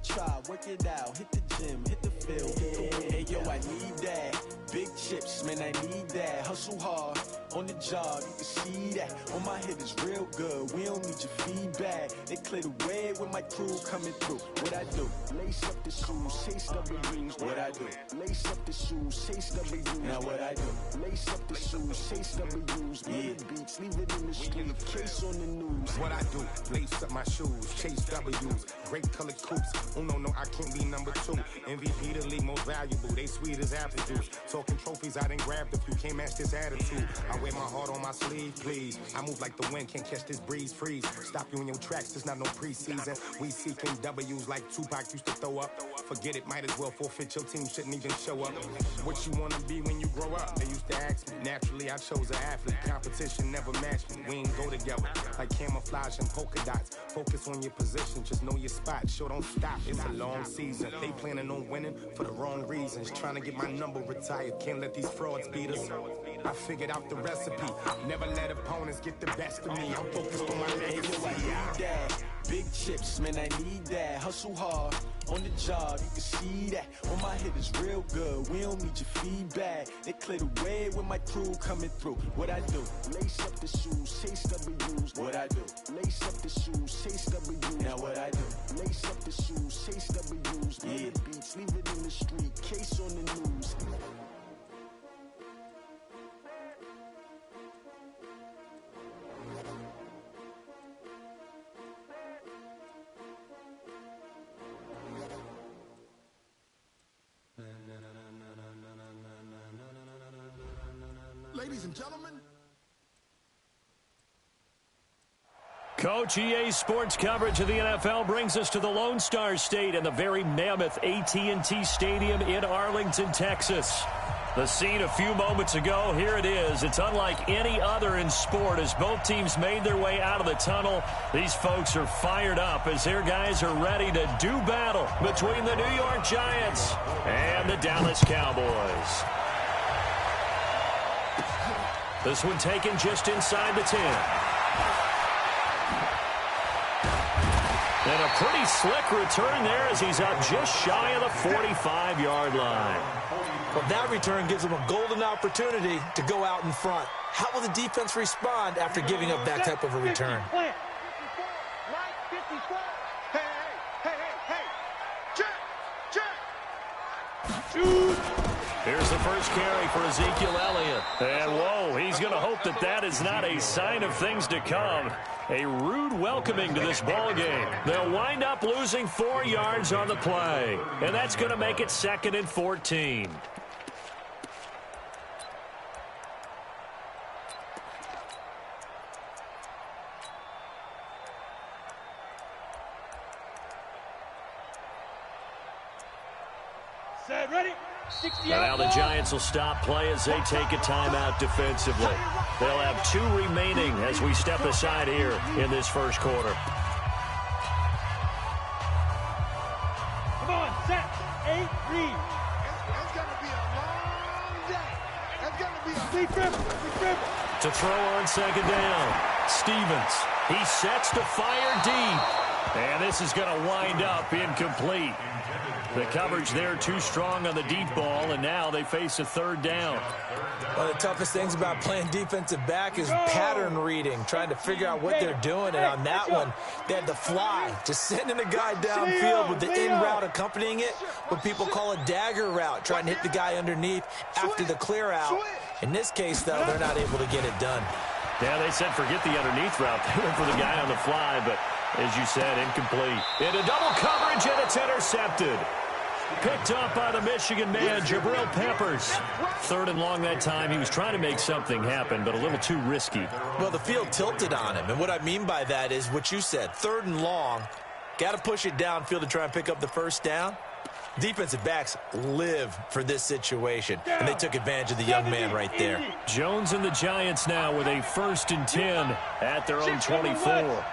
try, work it out, hit the gym, hit the field. Hey, yo, I need that. Big chips, man, I need that. Hustle hard on the job, you can see that. On my head is real good, we don't need your feedback. They clear the way with my crew coming through. What I do? Lace up the shoes, chase W's. What I do? Lace up the shoes, chase W's. Now what I do? Lace up the shoes, chase W's. Yeah. Beats, leave it in the street, case on the news. What I do? Lace up my shoes, chase W's. Great colored coops. Oh no, I can't be number 2. MVP the league most valuable. They sweet as apple juice. Talking trophies, I done grabbed a few. Can't match this attitude. I wear my heart on my sleeve, please. I move like the wind, can't catch this breeze. Freeze. Stop you in your tracks. There's not no preseason. We seeking W's like Tupac used to throw up. Forget it, might as well forfeit. Your team shouldn't even show up. What you wanna be when you grow up? They used to ask me. Naturally, I chose an athlete. Competition never matched me. We ain't go together like camouflage and polka dots. Focus on your position, just know your spot. Sure, don't stop. It's a long season. They planning on winning for the wrong reasons. Trying to get my number retired. Can't let these frauds beat us. I figured out the recipe. Never let opponents get the best of me. I'm focused on my legacy. I need that. Big chips, man, I need that. Hustle hard on the job, you can see that. On my head is real good, we don't need your feedback. They clear the way with my crew coming through. What I do? Lace up the shoes, chase W's. What I do? Lace up the shoes, chase W's. Now what I do? Lace up the shoes, chase W's. Yeah. Beats, leave it in the street, case on the news. Ladies and gentlemen. Coach, EA Sports coverage of the NFL brings us to the Lone Star State and the very mammoth AT&T Stadium in Arlington, Texas. The scene a few moments ago, here it is. It's unlike any other in sport as both teams made their way out of the tunnel. These folks are fired up as their guys are ready to do battle between the New York Giants and the Dallas Cowboys. This one taken just inside the 10. And a pretty slick return there as he's up just shy of the 45-yard line. Well, that return gives him a golden opportunity to go out in front. How will the defense respond after giving up that type of a return? Here's the first carry for Ezekiel Elliott. And, whoa, he's going to hope that that is not a sign of things to come. A rude welcoming to this ball game. They'll wind up losing 4 yards on the play. And that's going to make it 2nd and 14. Set, ready? Now the Giants will stop play as they take a timeout defensively. They'll have 2 remaining as we step aside here in this first quarter. Come on, set, 8, read. It's going to be a long day. It's going to be a Sleep river. To throw on 2nd down, Stevens. He sets to fire deep. And this is going to wind up incomplete. The coverage there too strong on the deep ball, and now they face a 3rd down. One of the toughest things about playing defensive back is pattern reading, trying to figure out what they're doing. And on that one, they had the fly, just sending a guy downfield with the in route accompanying it, what people call a dagger route, trying to hit the guy underneath after the clear out. In this case, though, they're not able to get it done. Yeah, they said forget the underneath route. They went for the guy on the fly, but as you said, incomplete. Into double coverage, and it's intercepted. Picked up by the Michigan man, Jabril Peppers. 3rd and long that time. He was trying to make something happen, but a little too risky. Well, the field tilted on him, and what I mean by that is what you said, 3rd and long. Got to push it downfield to try and pick up the first down. Defensive backs live for this situation, and they took advantage of the young man right there. Jones and the Giants now with a 1st and 10 at their own 24.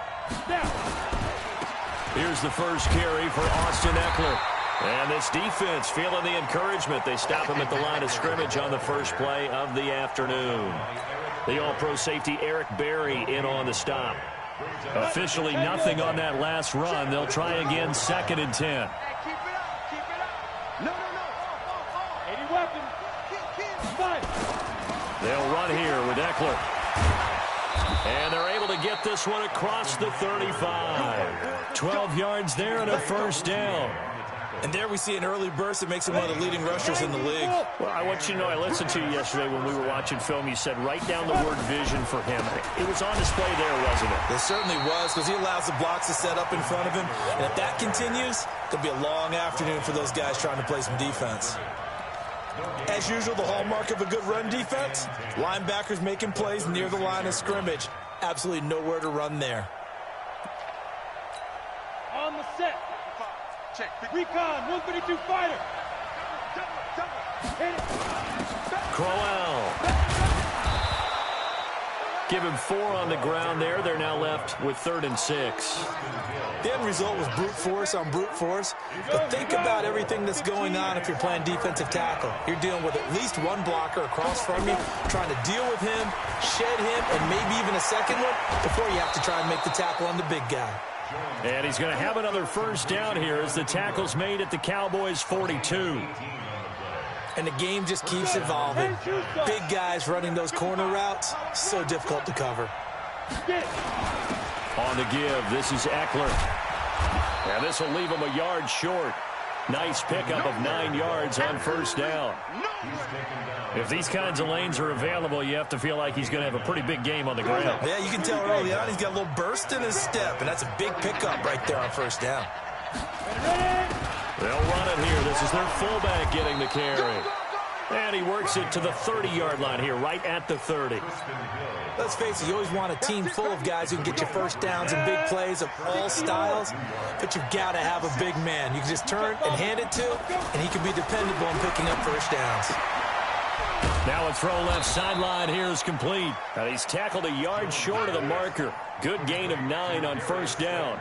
Here's the first carry for Austin Eckler. And this defense feeling the encouragement. They stop him at the line of scrimmage on the first play of the afternoon. The all-pro safety Eric Berry in on the stop. Officially nothing on that last run. They'll try again 2nd and 10. Keep it up. No. Any weapon. They'll run here with Eckler. And they're able to get this one across the 35. 12 yards there and a first down. And there we see an early burst that makes him one of the leading rushers in the league. Well, I want you to know, I listened to you yesterday when we were watching film. You said write down the word vision for him. It was on display there, wasn't it? It certainly was, because he allows the blocks to set up in front of him. And if that continues, it'll be a long afternoon for those guys trying to play some defense. As usual, the hallmark of a good run defense, linebackers making plays near the line of scrimmage. Absolutely nowhere to run there. On the set. Recon, 132 fighter. Hit it. Crowell. Give him 4 on the ground there. They're now left with 3rd and 6. The end result was brute force on brute force. But think about everything that's going on if you're playing defensive tackle. You're dealing with at least one blocker across from you, trying to deal with him, shed him, and maybe even a second one before you have to try and make the tackle on the big guy. And he's going to have another first down here as the tackle's made at the Cowboys' 42. And the game just keeps evolving. Big guys running those corner routes, so difficult to cover. On the give, this is Eckler. And this will leave him a yard short. Nice pickup of 9 yards on first down. If these kinds of lanes are available, you have to feel like he's going to have a pretty big game on the ground. Yeah, you can tell early on he's got a little burst in his step, and that's a big pickup right there on first down. They'll run it here. This is their fullback getting the carry. And he works it to the 30-yard line here, right at the 30. Let's face it, you always want a team full of guys who can get you first downs and big plays of all styles, but you've got to have a big man. You can just turn and hand it to, and he can be dependable in picking up first downs. Now a throw left sideline here is complete. And he's tackled a yard short of the marker. Good gain of 9 on first down.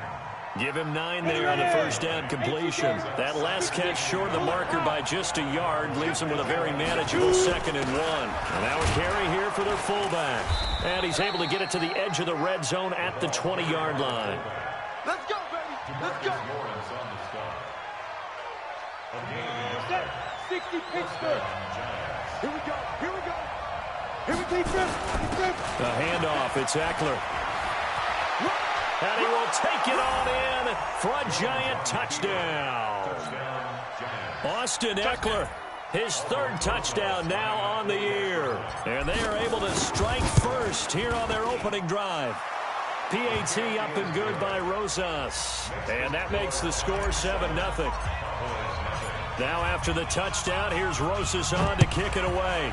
Give him 9 there on the first down completion. That last catch short of the marker by just a yard leaves him with a very manageable 2nd and 1. And now a carry here for their fullback. And he's able to get it to the edge of the red zone at the 20-yard line. Let's go, baby. Let's go. 60 Pittsburgh. Here we go. Here we go. Here we go. The handoff. It's Eckler. And he will take it on in for a giant touchdown. Austin Eckler, his 3rd touchdown now on the year. And they are able to strike first here on their opening drive. PAT up and good by Rosas. And that makes the score 7-0. Now after the touchdown, here's Rosas on to kick it away.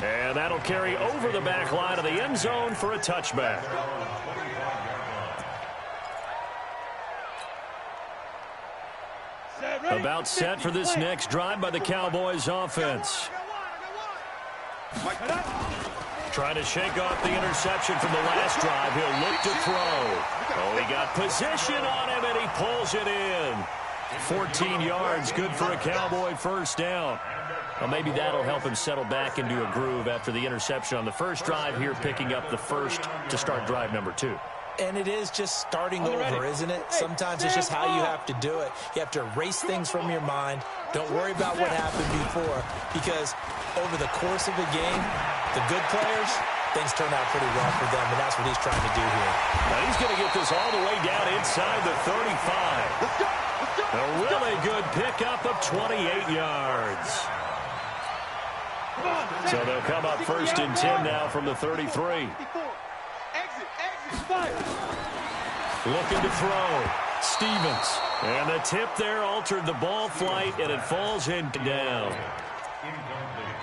And that'll carry over the back line of the end zone for a touchback. About set for this next drive by the Cowboys offense. Trying to shake off the interception from the last drive. He'll look to throw. Oh, he got position on him, and he pulls it in. 14 yards, good for a Cowboy first down. Well, maybe that'll help him settle back into a groove after the interception on the first drive here, picking up the first to start drive number 2. And it is just starting over, isn't it? Sometimes it's just how you have to do it. You have to erase things from your mind. Don't worry about what happened before, because over the course of a game, the good players, things turn out pretty well for them, and that's what he's trying to do here. Now he's going to get this all the way down inside the 35. Let's go. A really good pickup of 28 yards. So they'll come up 1st and 10 now from the 33. Looking to throw. Stevens. And the tip there altered the ball flight, and it falls in down.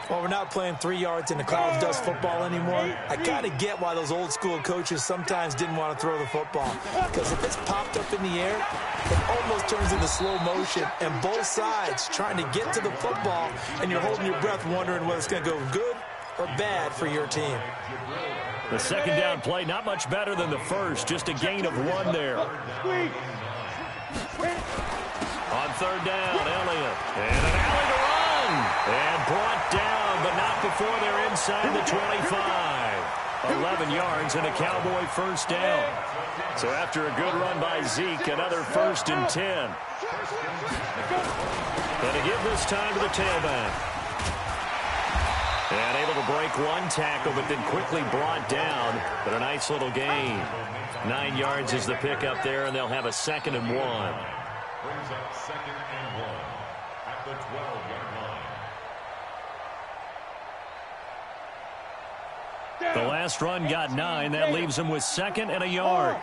Well, we're not playing 3 yards in a cloud of dust football anymore. I kind of get why those old school coaches sometimes didn't want to throw the football. Because if it's popped up in the air, it almost turns into slow motion. And both sides trying to get to the football, and you're holding your breath wondering whether it's going to go good or bad for your team. The 2nd down play, not much better than the first. Just a gain of 1 there. On 3rd down, Elliott. And an alley to run. And brought down, but not before they're inside the 25. 11 yards and a Cowboy first down. So after a good run by Zeke, another 1st and 10. Going to give this time to the tailback. And able to break one tackle, but then quickly brought down. But a nice little gain. 9 yards is the pickup there, and they'll have a 2nd and 1. Brings up 2nd and 1 at the 12-yard line. The last run got 9. That leaves him with 2nd and a yard.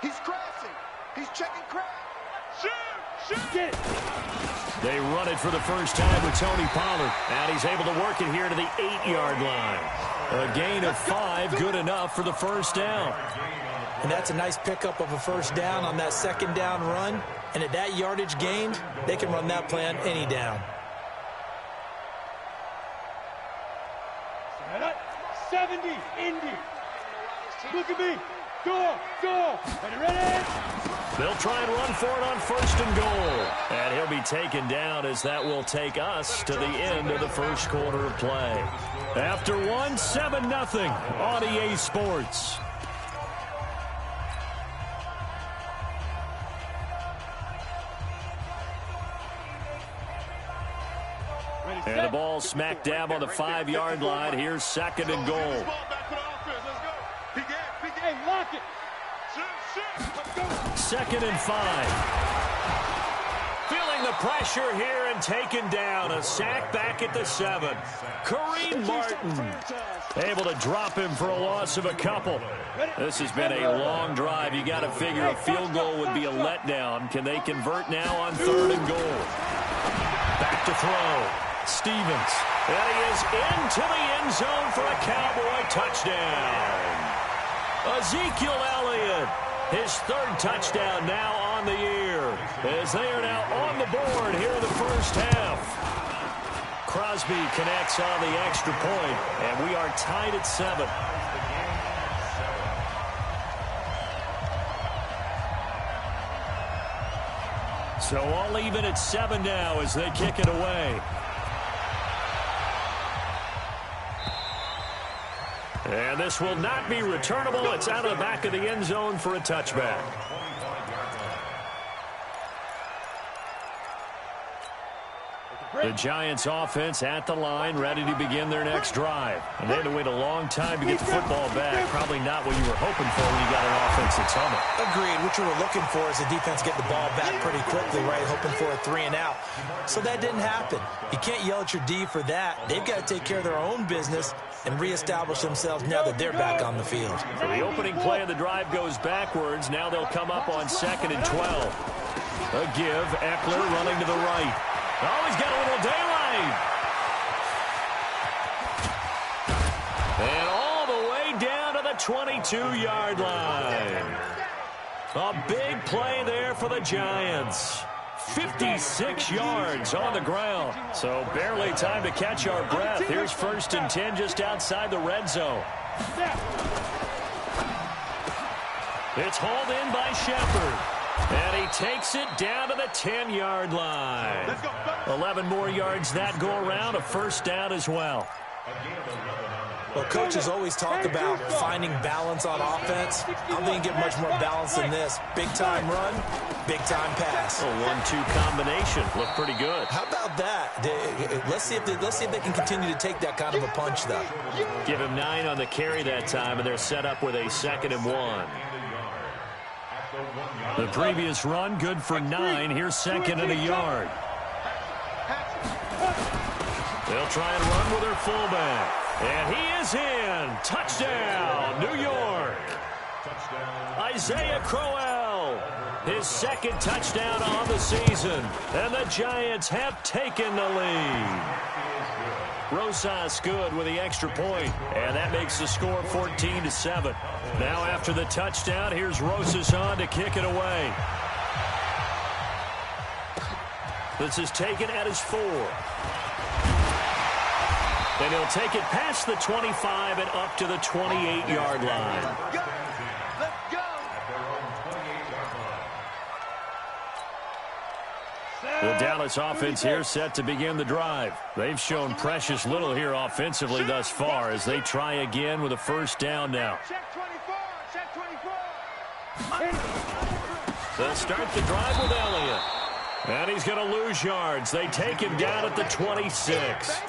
He's crossing. He's checking crack. Get it. They run it for the first time with Tony Pollard. And he's able to work it here to the 8-yard line. A gain of 5, good enough for the first down. And that's a nice pickup of a first down on that 2nd down run. And at that yardage gained, they can run that play on any down. 70, Indy. Look at me. Go. Ready? They'll try and run for it on 1st and goal. And he'll be taken down as that will take us to the end of the first quarter of play. After 7-0 on EA Sports. And the ball smack dab on the 5-yard line. Here's 2nd and goal. Hey, lock it. 2nd and 5. Feeling the pressure here and taken down. A sack back at the 7. Kareem Martin able to drop him for a loss of a couple. This has been a long drive. You got to figure a field goal would be a letdown. Can they convert now on 3rd and goal? Back to throw. Stevens. And he is into the end zone for a Cowboy touchdown. Ezekiel Elliott, his 3rd touchdown now on the year, as they are now on the board here in the first half. Crosby connects on the extra point, and we are tied at 7. So all even at 7 now as they kick it away. And this will not be returnable. It's out of the back of the end zone for a touchback. The Giants offense at the line, ready to begin their next drive. And they had to wait a long time to get the football back. Probably not what you were hoping for when you got an offense that's humming. Agreed. What you were looking for is the defense get the ball back pretty quickly, right? Hoping for a 3 and out. So that didn't happen. You can't yell at your D for that. They've got to take care of their own business and reestablish themselves now that they're back on the field. So the opening play of the drive goes backwards. Now they'll come up on 2nd and 12. A give. Eckler running to the right. Oh, he's got a little daylight. And all the way down to the 22-yard line. A big play there for the Giants. 56 yards on the ground. So barely time to catch our breath. Here's 1st and 10 just outside the red zone. It's hauled in by Shepard. And he takes it down to the 10-yard line. 11 more yards that go around. A first down as well. Well, coaches always talk about finding balance on offense. I don't think you get much more balance than this. Big-time run, big-time pass. A 1-2 combination. Looked pretty good. How about that? Let's see if they can continue to take that kind of a punch, though. Give him 9 on the carry that time, and they're set up with a 2nd and 1. The previous run, good for 9. Here's 2nd and a yard. They'll try and run with their fullback. And he is in. Touchdown, New York. Isaiah Crowell, his 2nd touchdown on the season. And the Giants have taken the lead. Rosas good with the extra point, and that makes the score 14-7. Now after the touchdown, here's Rosas on to kick it away. This is taken at his 4. And he'll take it past the 25 and up to the 28-yard line. Let's go. The Dallas offense here set to begin the drive. They've shown precious little here offensively thus far as they try again with a first down now. They'll start the drive with Elliott. And he's going to lose yards. They take him down at the 26.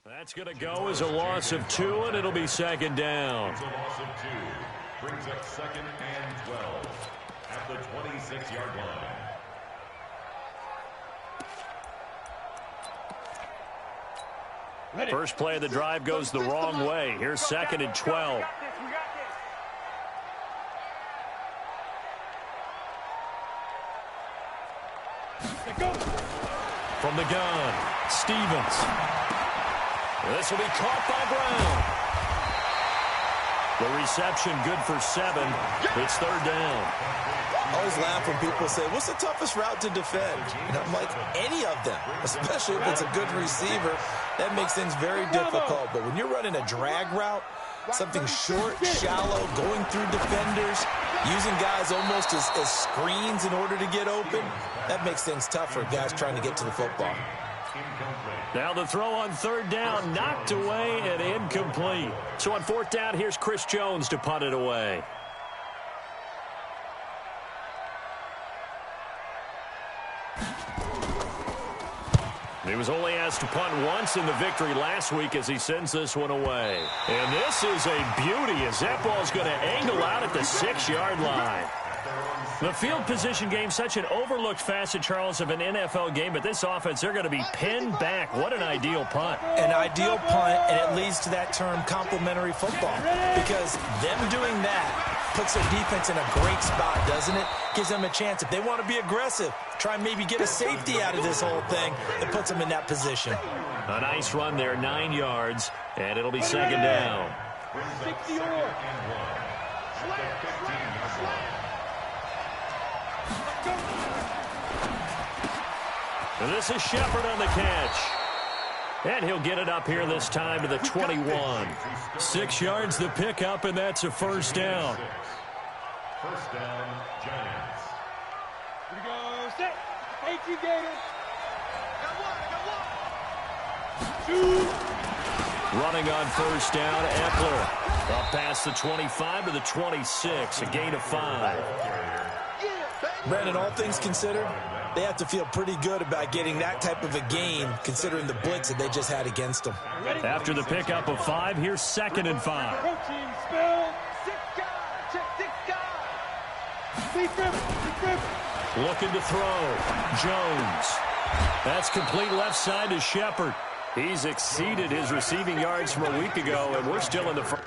That's going to go as a loss of 2, and it'll be second down. It's a loss of 2. Brings up 2nd and 12 at the 26-yard line. First play of the drive goes the wrong way. Here's 2nd and 12. From the gun, Stevens. This will be caught by Brown. The reception good for 7. It's 3rd down. I always laugh when people say, what's the toughest route to defend? And I'm like, any of them, especially if it's a good receiver. That makes things very difficult. But when you're running a drag route, something short, shallow, going through defenders, using guys almost as screens in order to get open, that makes things tough for guys trying to get to the football. Now the throw on 3rd down, knocked away and incomplete. So on 4th down, here's Chris Jones to punt it away. He was only asked to punt once in the victory last week as he sends this one away. And this is a beauty as that ball's going to angle out at the 6-yard line. The field position game, such an overlooked facet, Charles, of an NFL game, but this offense, they're going to be pinned back. What an ideal punt. An ideal punt, and it leads to that term complementary football, because them doing that puts their defense in a great spot, doesn't it? Gives them a chance. If they want to be aggressive, try and maybe get a safety out of this whole thing, it puts them in that position. A nice run there, 9 yards, and it'll be 2nd down. 60 And this is Shepard on the catch. And he'll get it up here this time to the 21. 6 yards the pickup, and that's a first down. First down, Giants. Here we go. Set. Thank you, Gator. Running on first down, Eckler. Up past the 25 to the 26, a gain of 5. Brandon, all things considered, they have to feel pretty good about getting that type of a gain, considering the blitz that they just had against them. After the pickup of 5, here's 2nd and 5. Protein spill. 6 guys. Check 6 guys. Looking to throw. Jones. That's complete left side to Shepard. He's exceeded his receiving yards from a week ago, and we're still in the first.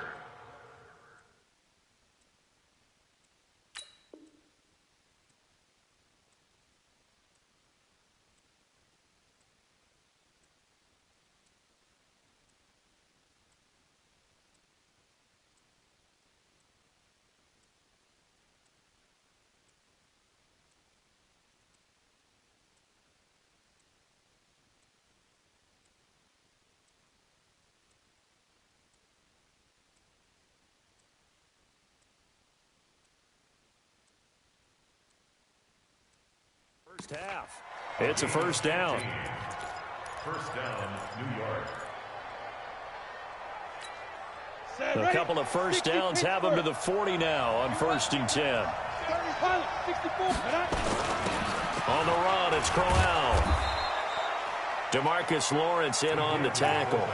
First half. It's a first down. First down, New York. A couple of first downs have them to the 40 now on 1st and 10. On the run, it's Crowell. DeMarcus Lawrence in on the tackle.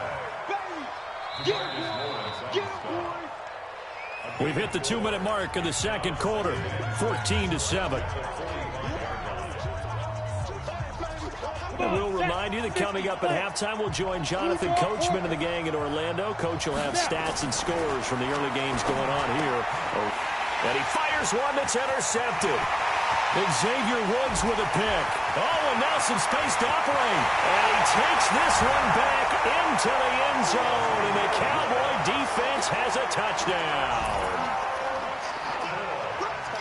We've hit the 2-minute mark of the second quarter, 14-7. And we'll remind you that coming up at halftime, we'll join Jonathan Coachman and the gang in Orlando. Coach will have stats and scores from the early games going on here. And he fires one that's intercepted. Xavier Woods with a pick. Oh, and now some space to operate. And he takes this one back into the end zone. And the Cowboy defense has a touchdown.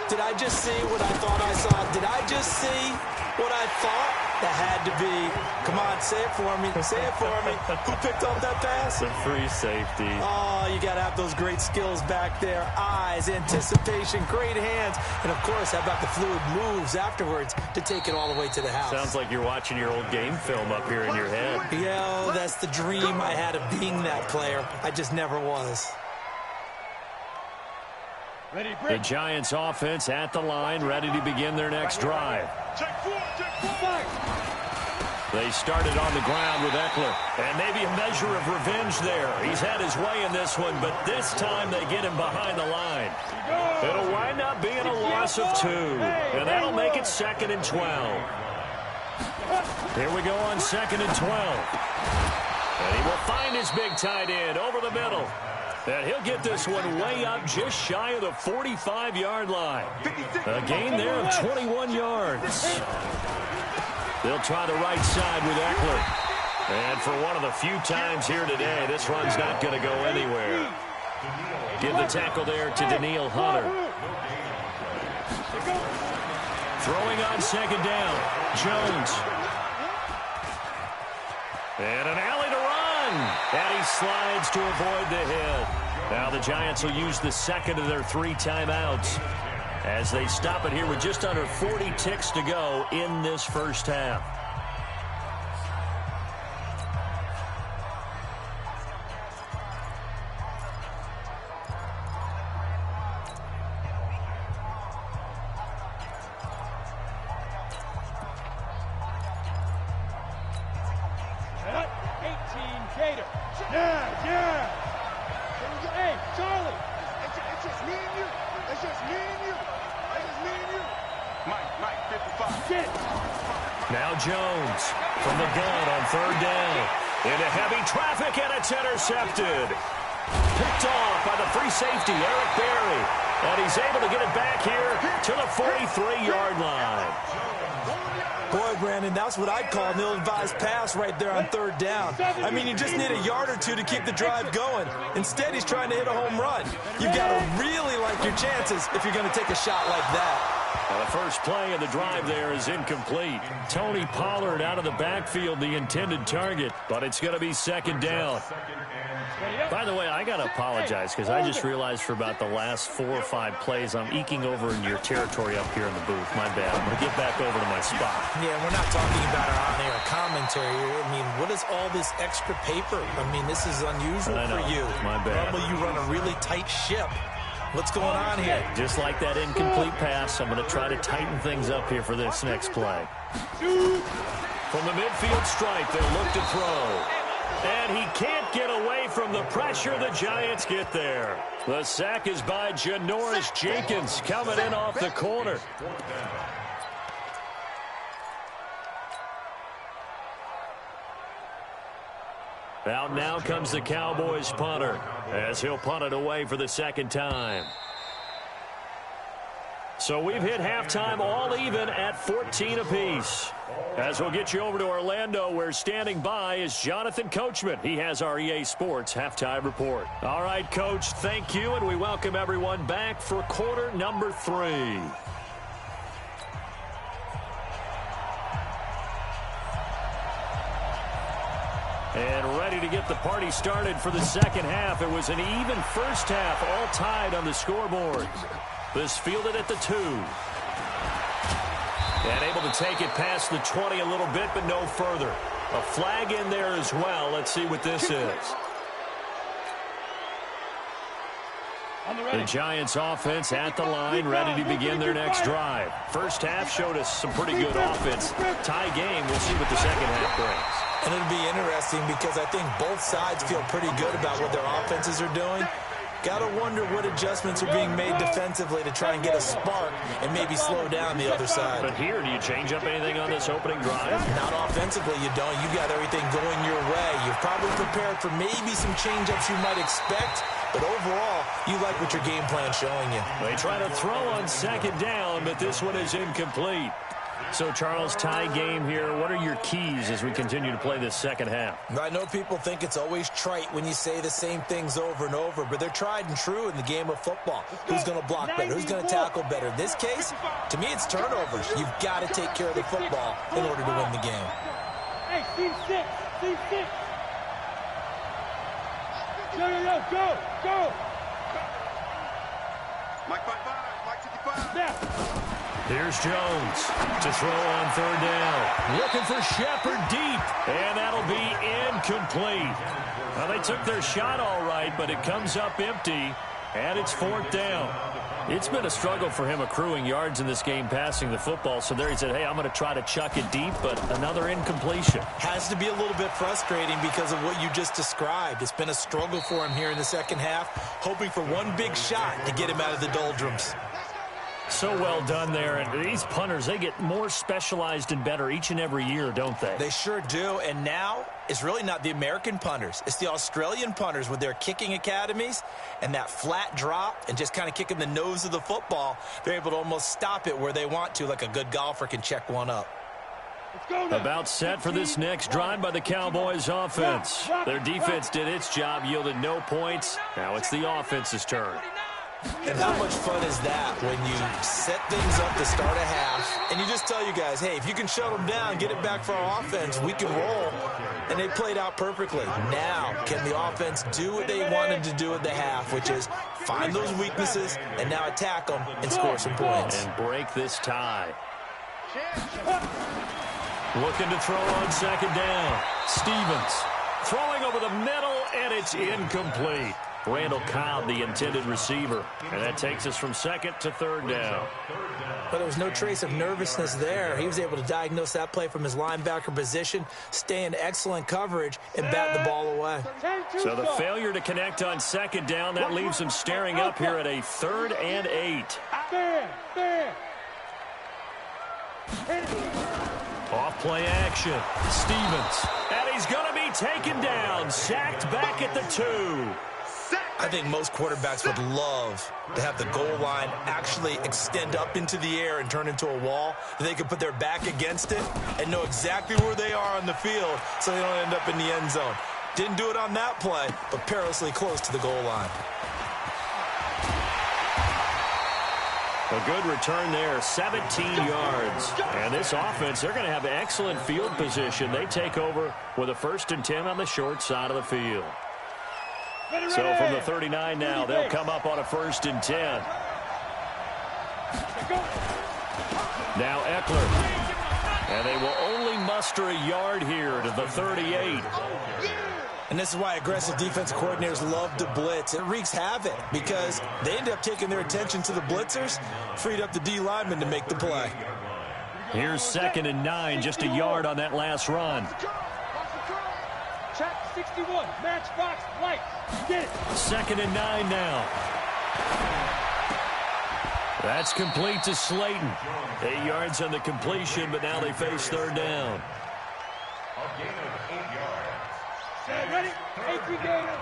Did I just see what I thought I saw? Did I just see what I thought? That had to be. Come on, say it for me. Say it for me. Who picked up that pass? The free safety. Oh, you got to have those great skills back there. Eyes, anticipation, great hands. And, of course, how about the fluid moves afterwards to take it all the way to the house? Sounds like you're watching your old game film up here in your head. Yeah, that's the dream I had of being that player. I just never was. The Giants offense at the line, ready to begin their next drive. They started on the ground with Eckler, and maybe a measure of revenge there. He's had his way in this one, but this time they get him behind the line. It'll wind up being a loss of 2, and that'll make it 2nd and 12. Here we go on 2nd and 12. And he will find his big tight end over the middle. And he'll get this one way up just shy of the 45-yard line. A gain there of 21 yards. They'll try the right side with Eckler. And for one of the few times here today, this run's not going to go anywhere. Give the tackle there to Daniil Hunter. Throwing on 2nd down, Jones. And an alley to run. And he slides to avoid the hit. Now the Giants will use the 2nd of their 3 timeouts as they stop it here with just under 40 ticks to go in this first half. Now Jones from the gun on 3rd down. Into heavy traffic, and it's intercepted. Picked off by the free safety, Eric Berry. And he's able to get it back here to the 43-yard line. Boy, Brandon, that's what I'd call an ill-advised pass right there on 3rd down. I mean, you just need a yard or 2 to keep the drive going. Instead, he's trying to hit a home run. You've got to really like your chances if you're going to take a shot like that. Well, the first play of the drive there is incomplete. Tony Pollard out of the backfield, the intended target, but it's going to be 2nd down. By the way, I got to apologize because I just realized for about the last 4 or 5 plays I'm eking over in your territory up here in the booth. My bad. I'm going to get back over to my spot. Yeah, we're not talking about our on-air commentary. I mean, what is all this extra paper? I mean, this is unusual for you. My bad. Normally you run a really tight ship. What's going on here? Just like that incomplete pass, I'm going to try to tighten things up here for this next play. From the midfield stripe, they look to throw. And he can't get away from the pressure the Giants get there. The sack is by Janoris Jenkins coming in off the corner. Out now comes the Cowboys punter as he'll punt it away for the 2nd time. So we've hit halftime all even at 14 apiece. As we'll get you over to Orlando, where standing by is Jonathan Coachman. He has our EA Sports halftime report. All right, Coach, thank you, and we welcome everyone back for quarter number 3. And ready to get the party started for the 2nd half. It was an even first half, all tied on the scoreboard. This fielded at the 2. And able to take it past the 20 a little bit, but no further. A flag in there as well. Let's see what this is. The Giants offense at the line, ready to begin their next drive. First half showed us some pretty good offense. Tie game, we'll see what the 2nd half brings. And it'll be interesting because I think both sides feel pretty good about what their offenses are doing. Got to wonder what adjustments are being made defensively to try and get a spark and maybe slow down the other side. But here, do you change up anything on this opening drive? Not offensively, you don't. You got everything going your way. You've probably prepared for maybe some change-ups you might expect, But overall, you like what your game plan's showing you. They try to throw on second down, but this one is incomplete. So, Charles, tie game here. What are your keys as we continue to play this second half? I know people think it's always trite when you say the same things over and over, but they're tried and true in the game of football. Who's going to block better? Who's going to tackle better? In this case, to me, it's turnovers. You've got to take care of the football in order to win the game. Hey, C6, C6. Go. Mike 55, Mike 55. Now. Here's Jones to throw on third down. Looking for Shepard deep, and that'll be incomplete. Well, they took their shot all right, but it comes up empty, and it's fourth down. It's been a struggle for him accruing yards in this game passing the football, so there he said, hey, I'm going to try to chuck it deep, but another incompletion. Has to be a little bit frustrating because of what you just described. It's been a struggle for him here in the second half, hoping for one big shot to get him out of the doldrums. So well done there. And these punters, they get more specialized and better each and every year, don't they? They sure do. And now it's really not the American punters. It's the Australian punters with their kicking academies and that flat drop and just kind of kicking the nose of the football. They're able to almost stop it where they want to, like a good golfer can check one up. About set for this next drive by the Cowboys offense. Their defense did its job, yielded no points. Now it's the offense's turn. And how much fun is that when you set things up to start a half and you just tell you guys, hey, if you can shut them down, get it back for our offense, we can roll. And they played out perfectly. Now, can the offense do what they wanted to do at the half, which is find those weaknesses and now attack them and score some points. And break this tie. Looking to throw on second down. Stevens throwing over the middle, and it's incomplete. Randall Cobb, the intended receiver. And that takes us from second to third down. But there was no trace of nervousness there. He was able to diagnose that play from his linebacker position, stay in excellent coverage, and bat the ball away. So the failure to connect on second down, that leaves him staring up here at a 3rd and 8. Off play action. Stevens. And he's going to be taken down. Sacked back at the 2. I think most quarterbacks would love to have the goal line actually extend up into the air and turn into a wall. They can put their back against it and know exactly where they are on the field so they don't end up in the end zone. Didn't do it on that play, but perilously close to the goal line. A good return there, 17 yards. And this offense, they're going to have excellent field position. They take over with a 1st and 10 on the short side of the field. So from the 39 now, they'll come up on a 1st and 10. Now Eckler. And they will only muster a yard here to the 38. And this is why aggressive defensive coordinators love to blitz. It wreaks havoc because they end up taking their attention to the blitzers, freed up the D lineman to make the play. Here's 2nd and 9, just a yard on that last run. Check 61, matchbox light. Get it. 2nd and 9 now. That's complete to Slayton. 8 yards on the completion, but now they face 3rd down. A gain of 8 yards. Ready? 18 gainer.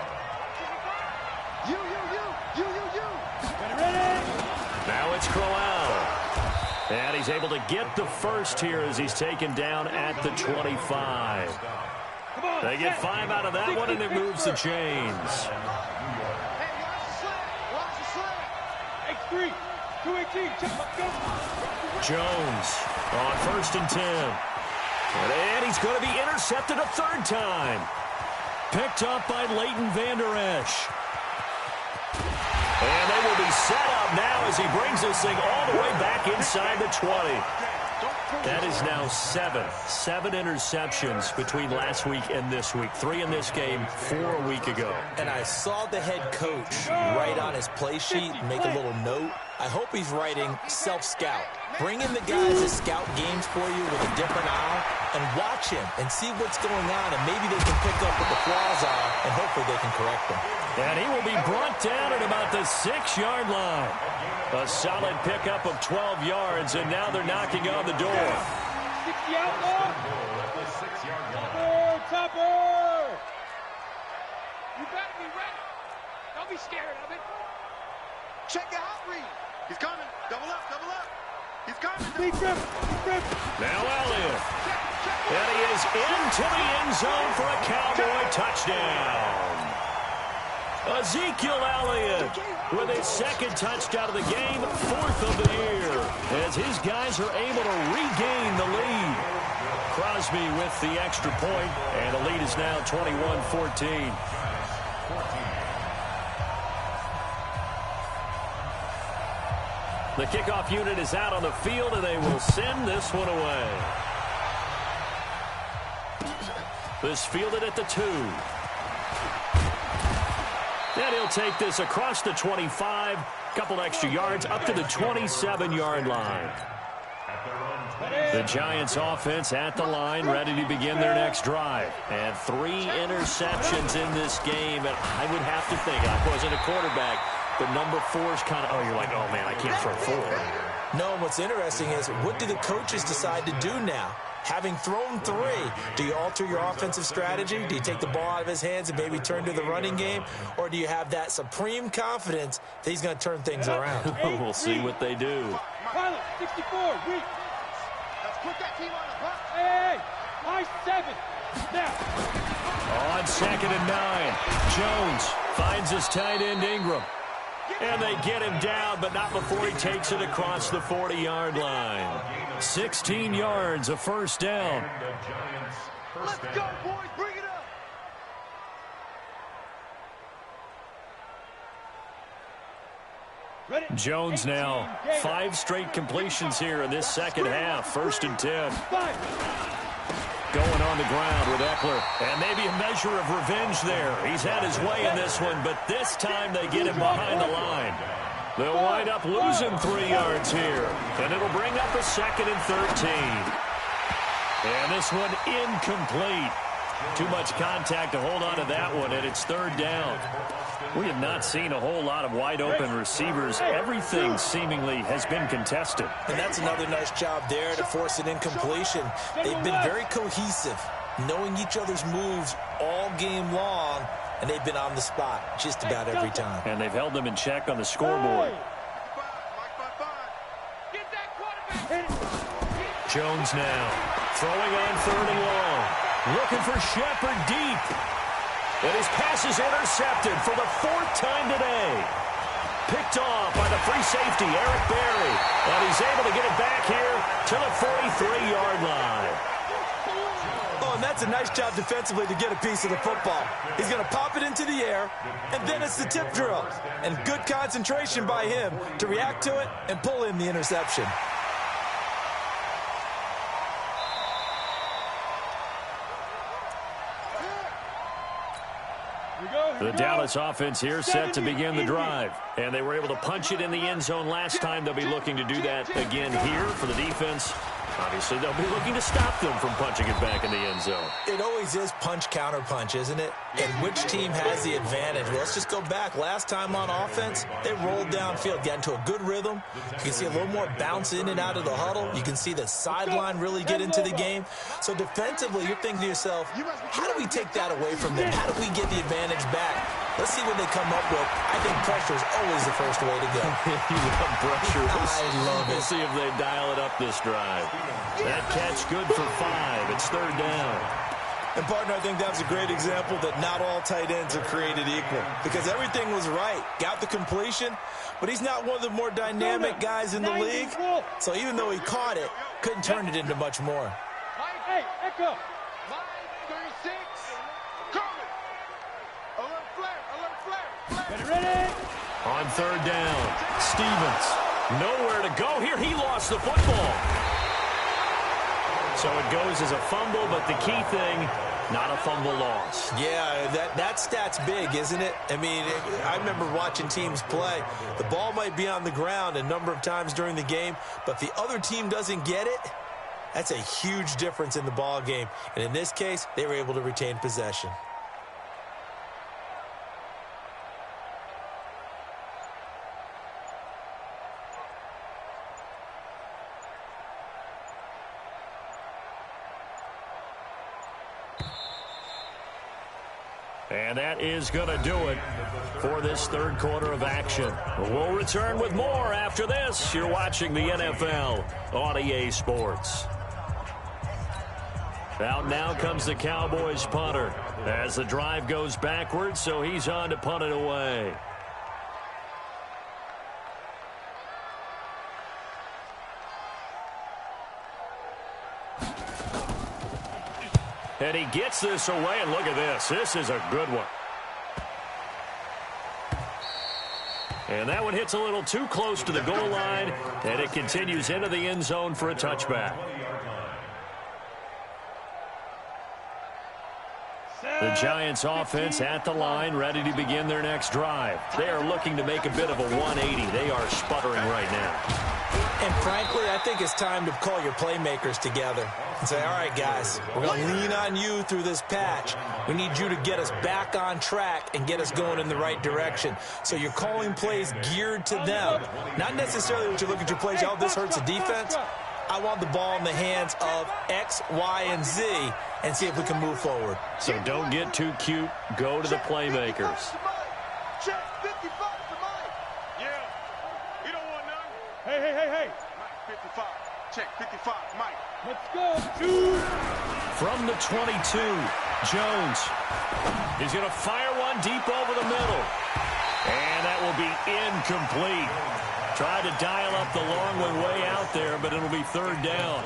You. Ready? Now it's Crowell. And he's able to get the first here as he's taken down at the 25. They get 5 out of that one, and it moves the chains. X3, 218, Jones on 1st and 10. And he's going to be intercepted a 3rd time. Picked up by Leighton Vander Esch. And they will be set up now as he brings this thing all the way back inside the 20. That is now 7 interceptions between last week and this week. 3 in this game, 4 a week ago. And I saw the head coach write on his play sheet and make a little note. I hope he's writing self-scout. Bring in the guys that scout games for you with a different eye and watch him and see what's going on, and maybe they can pick up what the flaws are, and hopefully they can correct them. And he will be brought down at about the 6-yard line. A solid pickup of 12 yards, and now they're knocking on the door. 60 outlaw. Topper. You better be ready. Don't be scared of it. Check the hot read. He's coming. Double up, double up. He's coming. Now Elliott. And he is into the end zone for a Cowboy touchdown. Ezekiel Elliott with his second touchdown of the game, 4th of the year, as his guys are able to regain the lead. Crosby with the extra point, and the lead is now 21-14. The kickoff unit is out on the field, and they will send this one away. This fielded at the 2. And he'll take this across the 25, couple extra yards, up to the 27-yard line. The Giants offense at the line, ready to begin their next drive. And 3 interceptions in this game, and I would have to think, I wasn't a quarterback, but number 4 is kind of, oh, you're like, oh, man, I can't throw 4. No, what's interesting is, what do the coaches decide to do now? Having thrown 3, do you alter your offensive strategy? Do you take the ball out of his hands and maybe turn to the running game? Or do you have that supreme confidence that he's going to turn things around? We'll see what they do. Pilot, 64, weak. Let's put that team on the bus. Hey, high 7. Now. On 2nd and 9, Jones finds his tight end Ingram. And they get him down, but not before he takes it across the 40-yard line. 16 yards, a first down. Let's go, boys. Bring it up. Ready? Jones now, 5 straight completions here in this second half. 1st and 10. Going on the ground with Eckler. And maybe a measure of revenge there. He's had his way in this one, but this time they get him behind the line. They'll wind up losing 3 yards here. And it'll bring up a 2nd and 13. And this one incomplete. Too much contact to hold on to that one, and it's 3rd down. We have not seen a whole lot of wide-open receivers. Everything seemingly has been contested. And that's another nice job there to force an incompletion. They've been very cohesive, knowing each other's moves all game long, and they've been on the spot just about every time. And they've held them in check on the scoreboard. Jones now throwing on 3rd and long. Looking for Shepard deep. And his pass is intercepted for the 4th time today. Picked off by the free safety, Eric Berry. And he's able to get it back here to the 43-yard line. Oh, and that's a nice job defensively to get a piece of the football. He's going to pop it into the air, and then it's the tip drill. And good concentration by him to react to it and pull in the interception. The Dallas offense here set to begin the drive. And they were able to punch it in the end zone last time. They'll be looking to do that again here for the defense. Obviously, they'll be looking to stop them from punching it back in the end zone. It always is punch-counter-punch, isn't it? And which team has the advantage? Well, let's just go back. Last time on offense, they rolled downfield, got into a good rhythm. You can see a little more bounce in and out of the huddle. You can see the sideline really get into the game. So defensively, you're thinking to yourself, how do we take that away from them? How do we get the advantage back? Let's see what they come up with. I think pressure is always the first way to go. You love pressure. I love it. We'll see if they dial it up this drive. That catch good for 5. It's 3rd down. And, partner, I think that was a great example that not all tight ends are created equal. Because everything was right. Got the completion, but he's not one of the more dynamic guys in the league. So even though he caught it, couldn't turn it into much more. Hey, Echo. Ready? On 3rd down, Stevens. Nowhere to go here. He lost the football. So it goes as a fumble, but the key thing, not a fumble loss. Yeah, that stat's big, isn't it? I mean, I remember watching teams play. The ball might be on the ground a number of times during the game, but if the other team doesn't get it, that's a huge difference in the ball game. And in this case, they were able to retain possession. And that is going to do it for this third quarter of action. We'll return with more after this. You're watching the NFL on EA Sports. Out now comes the Cowboys punter as the drive goes backwards, so he's on to punt it away. And he gets this away, and look at this. This is a good one. And that one hits a little too close to the goal line, and it continues into the end zone for a touchback. The Giants offense at the line, ready to begin their next drive. They are looking to make a bit of a 180. They are sputtering right now. And frankly, I think it's time to call your playmakers together and say, all right, guys, we're going to lean on you through this patch. We need you to get us back on track and get us going in the right direction. So you're calling plays geared to them. Not necessarily when you look at your plays, oh, this hurts the defense. I want the ball in the hands of X, Y, and Z and see if we can move forward. So don't get too cute. Go to the playmakers. Check 55 for Mike. Yeah. We don't want none. Hey. Mike, 55. Check 55, Mike. Let's go. Two. From the 22, Jones is going to fire one deep over the middle. And that will be incomplete. Tried to dial up the long one way out there, but it'll be third down.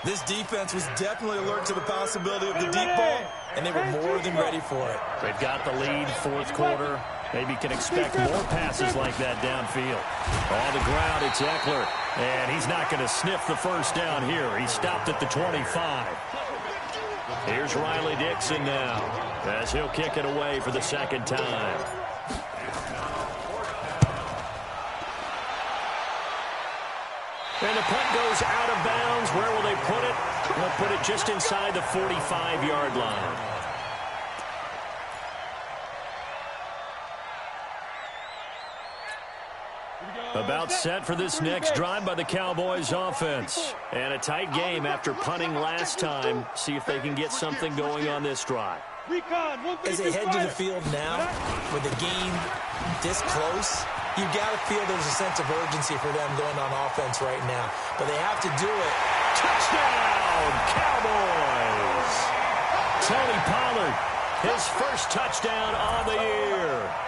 This defense was definitely alert to the possibility of the deep ball, and they were more than ready for it. They've got the lead, fourth quarter. Maybe can expect more passes like that downfield. On the ground, it's Eckler, and he's not going to sniff the first down here. He stopped at the 25. Here's Riley Dixon now, as he'll kick it away for the second time. And the punt goes out of bounds. Where will they put it? They'll put it just inside the 45-yard line. About set for this next drive by the Cowboys offense. And a tight game after punting last time. See if they can get something going on this drive. As they head to the field now, with the game this close, you got to feel there's a sense of urgency for them going on offense right now. But they have to do it. Touchdown, Cowboys! Tony Pollard, his first touchdown on the year.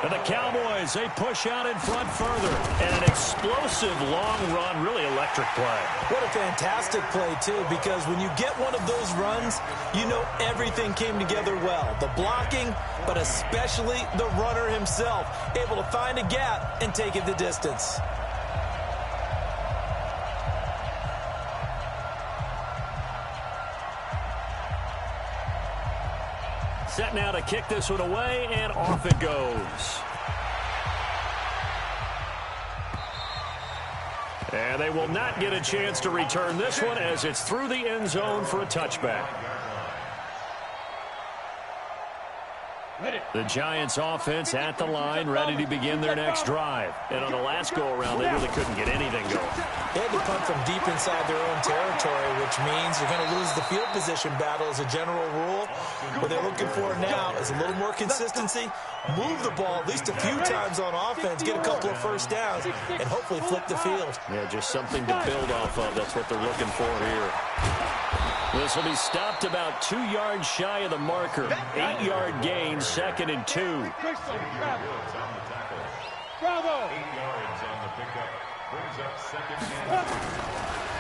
And the Cowboys, they push out in front further. And an explosive long run, really electric play. What a fantastic play, too, because when you get one of those runs, you know everything came together well. The blocking, but especially the runner himself, able to find a gap and take it the distance. Set now to kick this one away, and off it goes. And they will not get a chance to return this one as it's through the end zone for a touchback. The Giants offense at the line, ready to begin their next drive. And on the last go-around, they really couldn't get anything going. They had to punt from deep inside their own territory, which means you're going to lose the field position battle as a general rule. What they're looking for now is a little more consistency, move the ball at least a few times on offense, get a couple of first downs, and hopefully flip the field. Yeah, just something to build off of. That's what they're looking for here. This will be stopped about 2 yards shy of the marker. 8-yard gain, 2nd and 2. Bravo. 8 yards on the pickup. Brings up 2nd and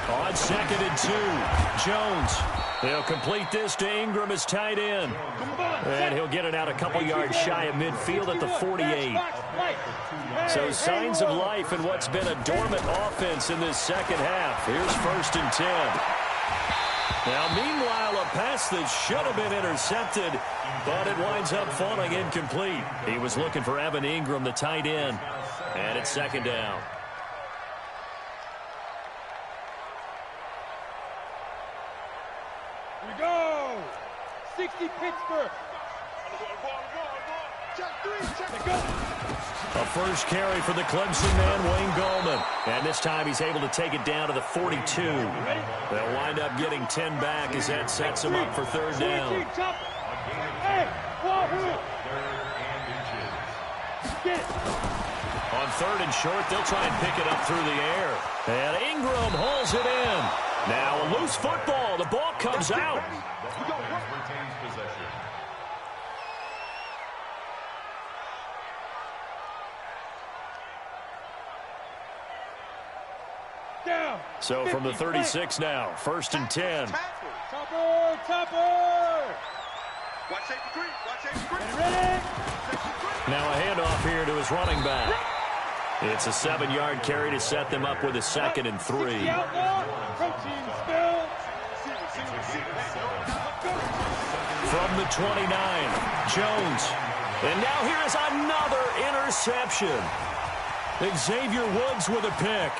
2. On 2nd and 2, Jones. They'll complete this to Ingram as tight end. And he'll get it out a couple yards shy of midfield at the 48. So signs of life in what's been a dormant offense in this second half. Here's 1st and 10. Now, meanwhile, a pass that should have been intercepted, but it winds up falling incomplete. He was looking for Evan Ingram, the tight end, and it's 2nd down. Here we go. 60 Pittsburgh. Let go. A first carry for the Clemson man, Wayne Gallman. And this time he's able to take it down to the 42. They'll wind up getting 10 back as that sets him up for 3rd down. Hey, Wahoo. On 3rd and short, they'll try and pick it up through the air. And Ingram hauls it in. Now a loose football. The ball comes out. Retains possession. So from the 36 now, 1st and 10. Watch safety three. Watch safety three. Now a handoff here to his running back. It's a 7-yard carry to set them up with a 2nd and 3. From the 29, Jones. And now here is another interception. Xavier Woods with a pick.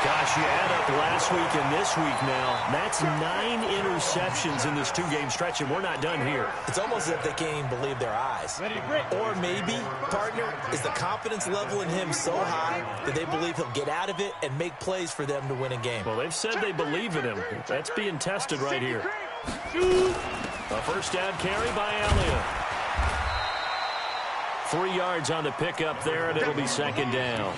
Gosh, you add up last week and this week now. That's 9 interceptions in this 2-game stretch, and we're not done here. It's almost as if they can't even believe their eyes. Or maybe, partner, is the confidence level in him so high that they believe he'll get out of it and make plays for them to win a game. Well, they've said they believe in him. That's being tested right here. A 1st down carry by Elliott. 3 yards on the pickup there, and it'll be 2nd down.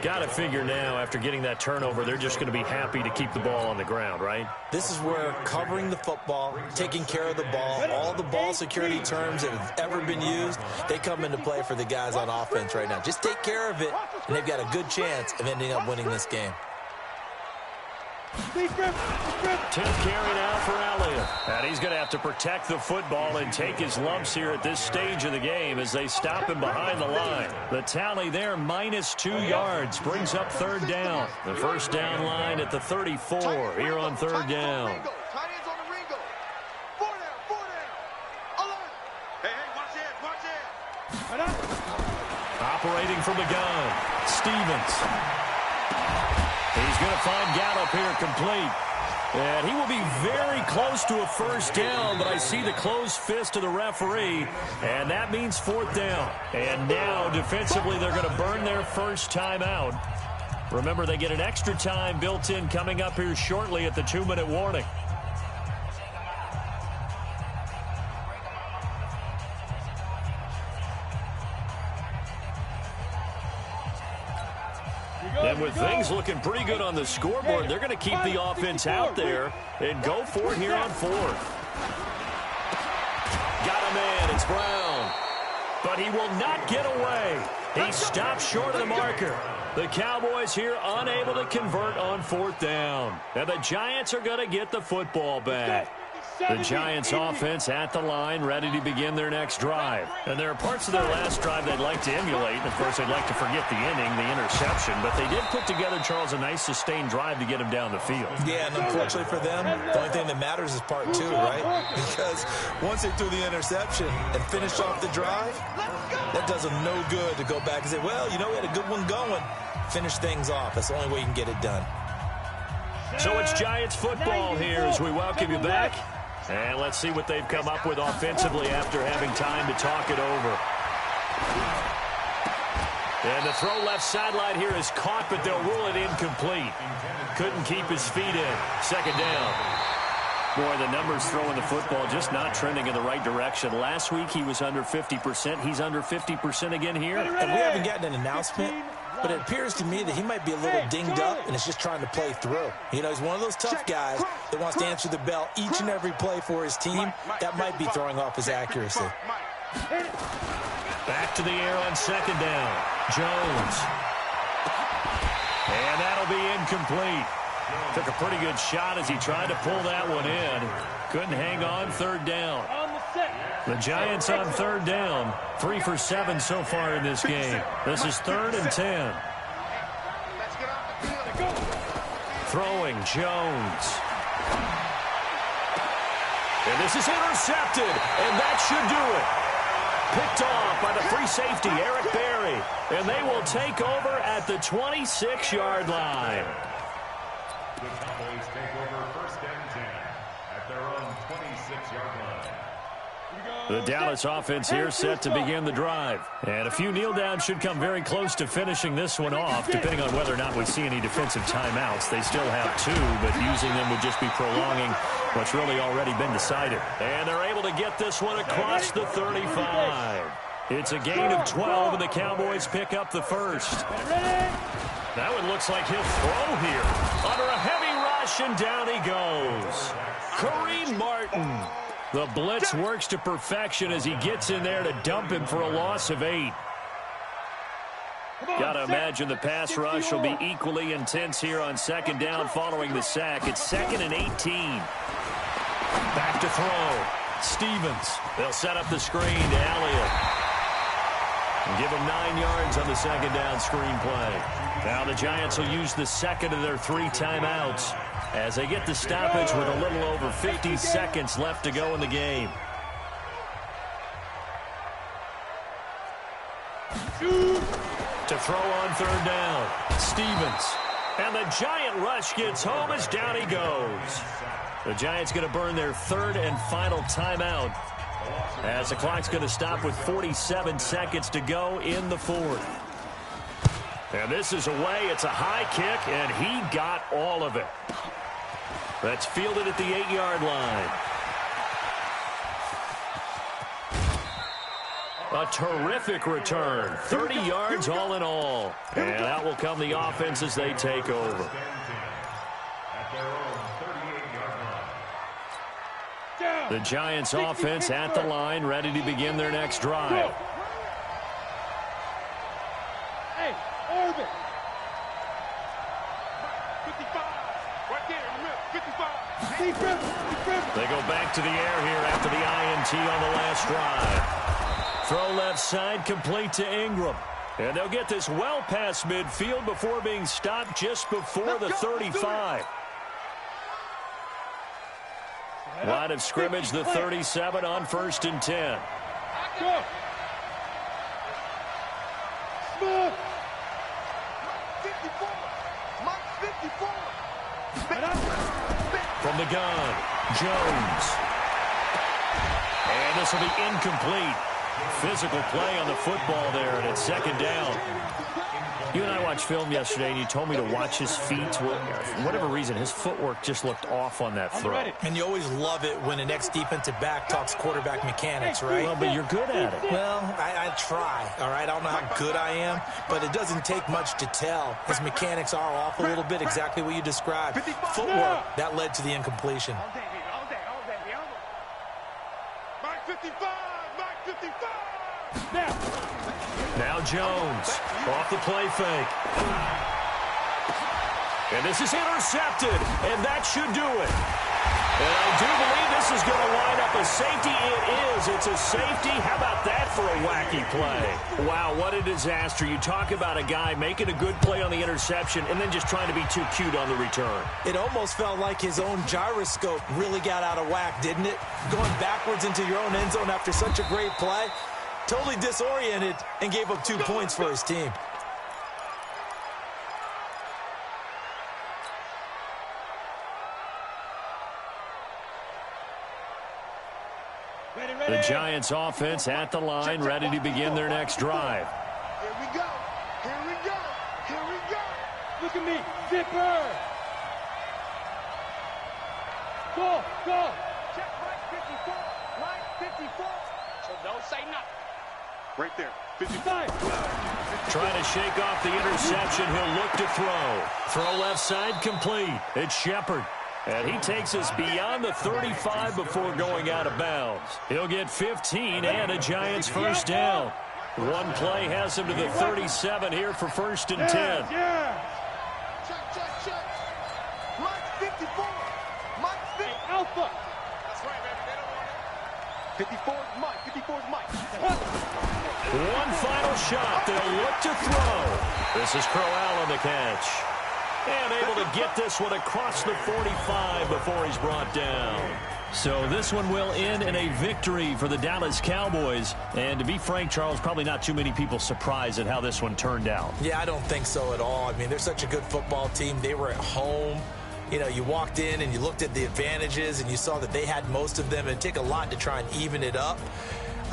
Got to figure now, after getting that turnover, they're just going to be happy to keep the ball on the ground, right? This is where covering the football, taking care of the ball, all the ball security terms that have ever been used, they come into play for the guys on offense right now. Just take care of it, and they've got a good chance of ending up winning this game. 10th carry now for Elliott. And he's going to have to protect the football and take his lumps here at this stage of the game as they stop him behind the line. The tally there, -2 yards, brings up 3rd down. The 1st down line at the 34 here on 3rd down. Tight ends on the Ringo. 4 down. Alert. Hey, watch it. Operating from the gun, Stevens. He's going to find Gallup here complete. And he will be very close to a 1st down, but I see the closed fist of the referee, and that means 4th down. And now, defensively, they're going to burn their 1st time out. Remember, they get an extra time built in coming up here shortly at the 2-minute warning. And with things looking pretty good on the scoreboard, they're going to keep the offense out there and go for it here on 4th. Got a man, it's Brown. But he will not get away. He stopped short of the marker. The Cowboys here unable to convert on 4th down. And the Giants are going to get the football back. The Giants offense at the line, ready to begin their next drive. And there are parts of their last drive they'd like to emulate. And of course, they'd like to forget the inning, the interception. But they did put together, Charles, a nice sustained drive to get him down the field. Yeah, and unfortunately for them, the only thing that matters is part 2, right? Because once they threw the interception and finished off the drive, that does them no good to go back and say, well, you know, we had a good one going. Finish things off. That's the only way you can get it done. So it's Giants football here as we welcome you back. And let's see what they've come up with offensively after having time to talk it over. And the throw left sideline here is caught, but they'll rule it incomplete. Couldn't keep his feet in. 2nd down. Boy, the numbers throwing the football just not trending in the right direction. Last week he was under 50%. He's under 50% again here. And we haven't gotten an announcement, but it appears to me that he might be a little dinged up and is just trying to play through. You know, he's one of those tough guys that wants to answer the bell each and every play for his team. That might be throwing off his accuracy. Back to the air on 2nd down. Jones. And that'll be incomplete. Took a pretty good shot as he tried to pull that one in. Couldn't hang on 3rd down. The Giants on 3rd down. 3 for 7 so far in this game. This is 3rd and 10. Throwing Jones. And this is intercepted. And that should do it. Picked off by the free safety, Eric Berry. And they will take over at the 26-yard line. The Cowboys take over 1st and 10 at their own 26-yard line. The Dallas offense here set to begin the drive. And a few kneel downs should come very close to finishing this one off, depending on whether or not we see any defensive timeouts. They still have 2, but using them would just be prolonging what's really already been decided. And they're able to get this one across the 35. It's a gain of 12, and the Cowboys pick up the first. That one looks like he'll throw here. Under a heavy rush, and down he goes. Kareem Martin. The blitz works to perfection as he gets in there to dump him for a loss of 8. Got to imagine the pass rush will be equally intense here on second down following the sack. It's 2nd and 18. Back to throw. Stevens. They'll set up the screen to Elliott. And give him 9 yards on the second down screen play. Now the Giants will use the second of their 3 timeouts as they get the stoppage with a little over 50 seconds left to go in the game. To throw on third down, Stevens. And the Giant rush gets home as down he goes. The Giants going to burn their 3rd and final timeout as the clock's going to stop with 47 seconds to go in the 4th. And this is away. It's a high kick, and he got all of it. That's fielded at the 8-yard line. A terrific return. 30 yards all in all. And out will come the offense as they take over. The Giants offense at the line, ready to begin their next drive. Hey, Orbit. 55. Right there in the middle. 55. They go back to the air here after the INT on the last drive. Throw left side, complete to Ingram. And they'll get this well past midfield before being stopped just before the 35. Line of scrimmage, the 37 on 1st and 10. Go. Smooth. 54. Mike 54. From the gun, Jones. And this will be incomplete. Physical play on the football there, and it's 2nd down. You and I watched film yesterday, and you told me to watch his feet. Well, for whatever reason, his footwork just looked off on that throw. And you always love it when an ex-defensive back talks quarterback mechanics, right? Well, but you're good at it. Well, I try, all right? I don't know how good I am, but it doesn't take much to tell. His mechanics are off a little bit, exactly what you described. Footwork, that led to the incompletion. Mike 55. Mike 55. Now Jones off the play fake. And this is intercepted, and that should do it. And I do believe this is going to line up a safety. It is. It's a safety. How about that for a wacky play? Wow, what a disaster. You talk about a guy making a good play on the interception and then just trying to be too cute on the return. It almost felt like his own gyroscope really got out of whack, didn't it? Going backwards into your own end zone after such a great play. Totally disoriented and gave up 2 points for his team. The Giants offense at the line, ready to begin their next drive. Here we go. Here we go. Here we go. Look at me. Zipper. Go. Go. Check Mike 54. Mike 54. So don't say nothing. Right there. 55. Trying to shake off the interception. He'll look to throw. Throw left side complete. It's Shepard. And he takes us beyond the 35 before going out of bounds. He'll get 15 and a Giants first down. One play has him to the 37 here for 1st and 10. Yeah. Check, check, check. Mike 54. Mike 50. Alpha. That's right, baby. They don't want it. 54 is Mike. 54 is Mike. One final shot. They'll look to throw. This is Crowell on the catch. And able to get this one across the 45 before he's brought down. So this one will end in a victory for the Dallas Cowboys. And to be frank, Charles, probably not too many people surprised at how this one turned out. Yeah, I don't think so at all. I mean, they're such a good football team. They were at home. You know, you walked in and you looked at the advantages and you saw that they had most of them. It'd take a lot to try and even it up.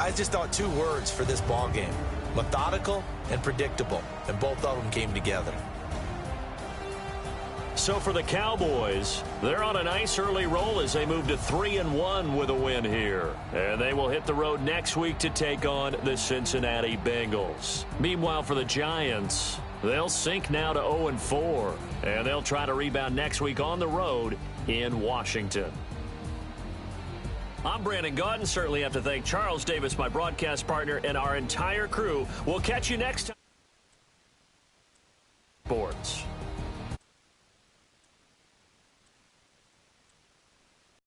I just thought 2 words for this ball game: methodical and predictable. And both of them came together. So for the Cowboys, they're on a nice early roll as they move to 3-1 with a win here. And they will hit the road next week to take on the Cincinnati Bengals. Meanwhile, for the Giants, they'll sink now to 0-4. And they'll try to rebound next week on the road in Washington. I'm Brandon Gaudin. Certainly have to thank Charles Davis, my broadcast partner, and our entire crew. We'll catch you next time. Sports.